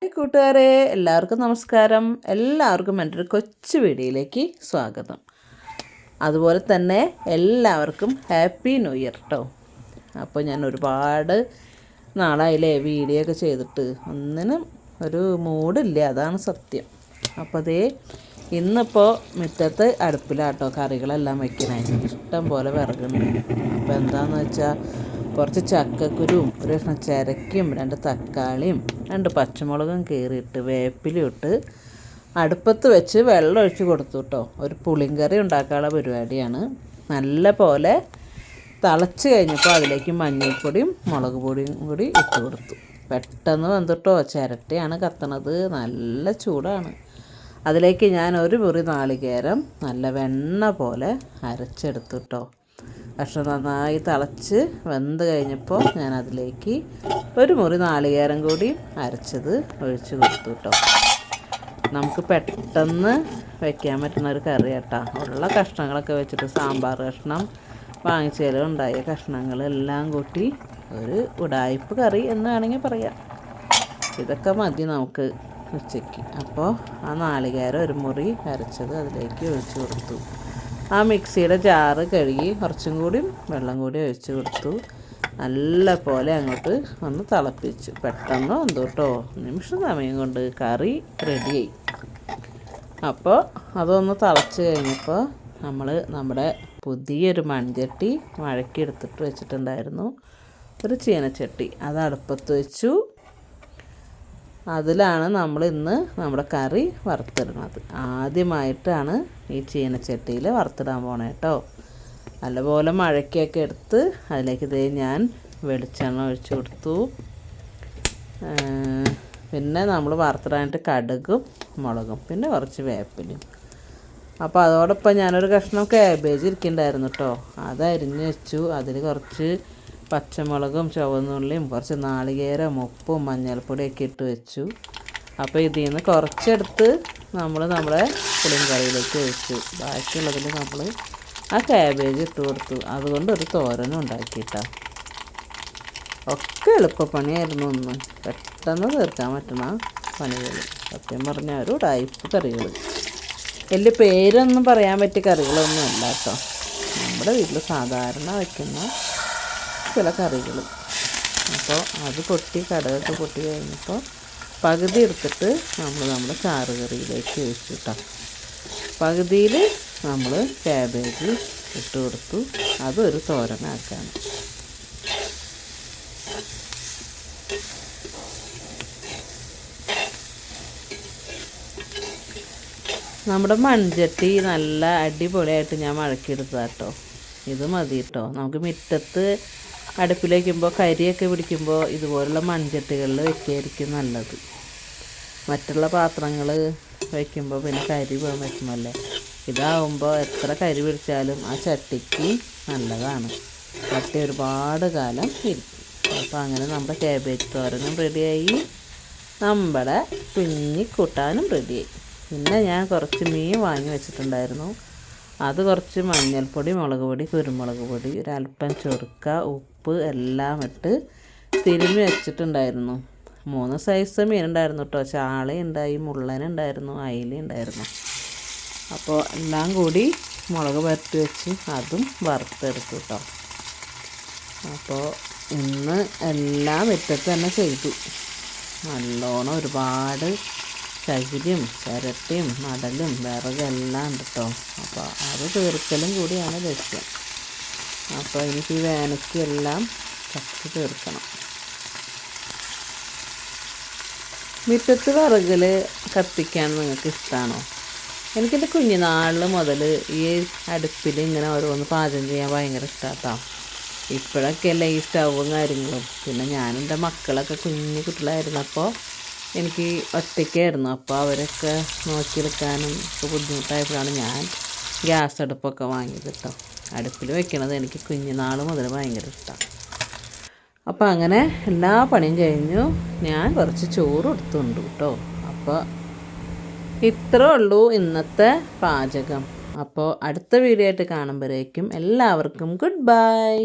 Hi കൂട്ടുകാരെ, എല്ലാവർക്കും നമസ്കാരം. എല്ലാവർക്കും എൻ്റെ ഒരു കൊച്ചു വീഡിയോയിലേക്ക് സ്വാഗതം. അതുപോലെ തന്നെ എല്ലാവർക്കും ഹാപ്പി ന്യൂ ഇയർ കേട്ടോ. അപ്പോൾ ഞാൻ ഒരുപാട് നാളായില്ലേ വീഡിയോ ഒക്കെ ചെയ്തിട്ട്, ഒന്നിനും ഒരു മൂഡില്ല, അതാണ് സത്യം. അപ്പോൾ അതേ ഇന്നിപ്പോൾ മുറ്റത്ത് അടുപ്പിലാട്ടോ കറികളെല്ലാം വയ്ക്കണേ. ഇഷ്ടം പോലെ വിറകുണ്ട്. അപ്പോൾ എന്താണെന്ന് വെച്ചാൽ കുറച്ച് ചക്കക്കുരുവും ഒരു കഷ്ണം ചിരക്കയും 2 തക്കാളിയും 2 പച്ചമുളകും കീറിയിട്ട് വേപ്പിലും ഇട്ട് അടുപ്പത്ത് വെച്ച് വെള്ളം ഒഴിച്ച് കൊടുത്തു കേട്ടോ. ഒരു പുളിങ്കറി ഉണ്ടാക്കാനുള്ള പരിപാടിയാണ്. നല്ല പോലെ തിളച്ച് കഴിഞ്ഞപ്പോൾ അതിലേക്ക് മഞ്ഞൾപ്പൊടിയും മുളക് പൊടിയും കൂടി ഇട്ട് കൊടുത്തു. പെട്ടെന്ന് വെന്തിട്ടോ. ചിരട്ടയാണ് കത്തണത്, നല്ല ചൂടാണ്. അതിലേക്ക് ഞാൻ ഒരു മുറി നാളികേരം നല്ല വെണ്ണ പോലെ അരച്ചെടുത്തു കേട്ടോ. കഷ്ണം നന്നായി തിളച്ച് വെന്ത് കഴിഞ്ഞപ്പോൾ ഞാൻ അതിലേക്ക് ഒരു മുറി നാളികേരം കൂടി അരച്ചത് ഒഴിച്ച് കൊടുത്തു കേട്ടോ. നമുക്ക് പെട്ടെന്ന് വയ്ക്കാൻ പറ്റുന്ന ഒരു കറി കേട്ടോ. ഉള്ള കഷ്ണങ്ങളൊക്കെ വെച്ചിട്ട് സാമ്പാർ കഷ്ണം വാങ്ങിച്ചാലുണ്ടായ കഷ്ണങ്ങളെല്ലാം കൂട്ടി ഒരു ഉടായ്പ് കറി എന്ന് വേണമെങ്കിൽ പറയാം. ഇതൊക്കെ മതി നമുക്ക് ഉച്ചയ്ക്ക്. അപ്പോൾ ആ നാളികേരം ഒരു മുറി അരച്ചത് അതിലേക്ക് ഒഴിച്ച് കൊടുത്തു. ആ മിക്സിയുടെ ജാറ് കഴുകി കുറച്ചും കൂടി വെള്ളം കൂടി ഒഴിച്ച് കൊടുത്തു. നല്ല പോലെ അങ്ങോട്ട് ഒന്ന് തിളപ്പിച്ചു. പെട്ടെന്ന് വന്നു കേട്ടോ. നിമിഷ സമയം കൊണ്ട് കറി റെഡിയായി. അപ്പോൾ അതൊന്ന് തിളച്ച് കഴിഞ്ഞപ്പോൾ നമ്മുടെ പുതിയൊരു മൺചട്ടി മഴയ്ക്ക് എടുത്തിട്ട് വെച്ചിട്ടുണ്ടായിരുന്നു. ഒരു ചീനച്ചട്ടി അത് അടുപ്പത്ത് വെച്ചു. അതിലാണ് നമ്മൾ ഇന്ന് നമ്മുടെ കറി വറുത്തിടുന്നത്. ആദ്യമായിട്ടാണ് ഈ ചീനച്ചട്ടിയിൽ വറുത്തിടാൻ പോണേ കേട്ടോ. നല്ലപോലെ മഴയ്ക്കൊക്കെ എടുത്ത് അതിലേക്ക് ഞാൻ വെളിച്ചെണ്ണ ഒഴിച്ച് കൊടുത്തു. പിന്നെ നമ്മൾ വറുത്തിടാനായിട്ട് കടുകും മുളകും പിന്നെ കുറച്ച് വേപ്പിലും. അപ്പോൾ അതോടൊപ്പം ഞാനൊരു കഷ്ണം കാബേജ് ഇരിക്കുന്നുണ്ടായിരുന്നു കേട്ടോ. അത് അരിഞ്ഞ് വെച്ചു. അതിൽ കുറച്ച് പച്ചമുളകും ചുവന്നുള്ളിയും കുറച്ച് നാളികേരം ഉപ്പും മഞ്ഞൾപ്പൊടിയൊക്കെ ഇട്ട് വെച്ചു. അപ്പോൾ ഇതിൽ നിന്ന് കുറച്ചെടുത്ത് നമ്മുടെ പുളിങ്കറിയിലേക്ക് ഒഴിച്ചു. ബാക്കിയുള്ളതിൽ നമ്മൾ ആ കാബേജ് ഇട്ട് കൊടുത്തു. അതുകൊണ്ട് ഒരു തോരനും ഉണ്ടാക്കിയിട്ടാണ്. ഒക്കെ എളുപ്പപ്പണിയായിരുന്നു. ഒന്ന് പെട്ടെന്ന് തീർക്കാൻ പറ്റുന്ന പണികൾ. സത്യം പറഞ്ഞാൽ ഒരു ഉടായിപ്പ് കറികൾ. വലിയ പേരൊന്നും പറയാൻ പറ്റിയ കറികളൊന്നും അല്ല കേട്ടോ. നമ്മുടെ വീട്ടിൽ സാധാരണ വയ്ക്കുന്ന ചില കറികൾ. അപ്പോൾ അത് കടുകൊക്കെ പൊട്ടി കഴിഞ്ഞപ്പോൾ പകുതി എടുത്തിട്ട് നമ്മുടെ ചാറ് കറിയിലേക്ക് ഒഴിച്ചു കേട്ടോ. പകുതിയിൽ നമ്മൾ കാബേജ് ഇട്ട് കൊടുത്തു. അതൊരു തോരനാക്കാണ്. നമ്മുടെ മൺചട്ടി നല്ല അടിപൊളിയായിട്ട് ഞാൻ മഴക്കിയെടുത്തതാണ് കേട്ടോ. ഇത് മതി കേട്ടോ. നമുക്ക് മുറ്റത്ത് അടുപ്പിൽ വയ്ക്കുമ്പോൾ കരിയൊക്കെ പിടിക്കുമ്പോൾ ഇതുപോലുള്ള മൺചട്ടികളിൽ വയ്ക്കുകയായിരിക്കും നല്ലത്. മറ്റുള്ള പാത്രങ്ങൾ വയ്ക്കുമ്പോൾ പിന്നെ കരി പോകാൻ പറ്റുമല്ലേ. ഇതാവുമ്പോൾ എത്ര കരി പിടിച്ചാലും ആ ചട്ടിക്ക് നല്ലതാണ്. ചട്ടി ഒരുപാട് കാലം ഇരിക്കും. അപ്പോൾ അങ്ങനെ നമ്മുടെ കാബേജ് തോരനും റെഡിയായി, നമ്മുടെ പിഞ്ഞിക്കൂട്ടാനും റെഡിയായി. പിന്നെ ഞാൻ കുറച്ച് മീൻ വാങ്ങി വെച്ചിട്ടുണ്ടായിരുന്നു. അത് കുറച്ച് മഞ്ഞൾപ്പൊടി, മുളക് പൊടി, കുരുമുളക് പൊടി, ഒരല്പം ചൊറുക്ക, ഉപ്പ് എല്ലാം ഇട്ട് തിരുമ്മി വെച്ചിട്ടുണ്ടായിരുന്നു. 3 സൈസ് മീനുണ്ടായിരുന്നു കേട്ടോ. ചാളയുണ്ടായി, മുള്ളനുണ്ടായിരുന്നു, അയില ഉണ്ടായിരുന്നു. അപ്പോൾ എല്ലാം കൂടി മുളക് പുരട്ടി വെച്ച് അതും വറുത്തെടുത്തു കേട്ടോ. അപ്പോൾ ഇന്ന് എല്ലാം മുറ്റത്ത് തന്നെ ചെയ്തു. നല്ലോണം ഒരുപാട് ചകിരിയും ചിരട്ടയും മടലും വിറകെല്ലാം ഉണ്ട് കേട്ടോ. അപ്പോൾ അത് തീർക്കലും കൂടിയാണ് ലക്ഷ്യം. അപ്പോൾ എനിക്ക് ഈ വേനയ്ക്കെല്ലാം ചക്കി തീർക്കണം. മുറ്റത്ത് വിറകിൽ കത്തിക്കാൻ നിങ്ങൾക്ക് ഇഷ്ടമാണോ? എനിക്കെൻ്റെ കുഞ്ഞുനാളിൽ മുതൽ ഈ അടുപ്പിൽ ഇങ്ങനെ ഓരോന്ന് പാചകം ചെയ്യാൻ ഭയങ്കര ഇഷ്ടമാണ് കേട്ടോ. ഇപ്പോഴൊക്കെ അല്ലേ ഈ സ്റ്റൗവും കാര്യങ്ങളും. പിന്നെ ഞാനെൻ്റെ മക്കളൊക്കെ കുഞ്ഞു കുട്ടികളായിരുന്നപ്പോൾ എനിക്ക് ഒറ്റയ്ക്കായിരുന്നു. അപ്പോൾ അവരൊക്കെ നോക്കിയെടുക്കാനും ഒക്കെ ബുദ്ധിമുട്ടായപ്പോഴാണ് ഞാൻ ഗ്യാസ് അടുപ്പൊക്കെ വാങ്ങിയത് കേട്ടോ. അടുപ്പിൽ വെക്കണത് എനിക്ക് കുഞ്ഞുനാൾ മുതൽ ഭയങ്കര ഇഷ്ടമാണ്. അപ്പോൾ അങ്ങനെ എല്ലാ പണിയും കഴിഞ്ഞു. ഞാൻ കുറച്ച് ചോറ് എടുത്തുണ്ട് കേട്ടോ. അപ്പോൾ ഇത്രേ ഉള്ളൂ ഇന്നത്തെ പാചകം. അപ്പോൾ അടുത്ത വീഡിയോ ആയിട്ട് കാണുമ്പോഴേക്കും എല്ലാവർക്കും ഗുഡ് ബൈ.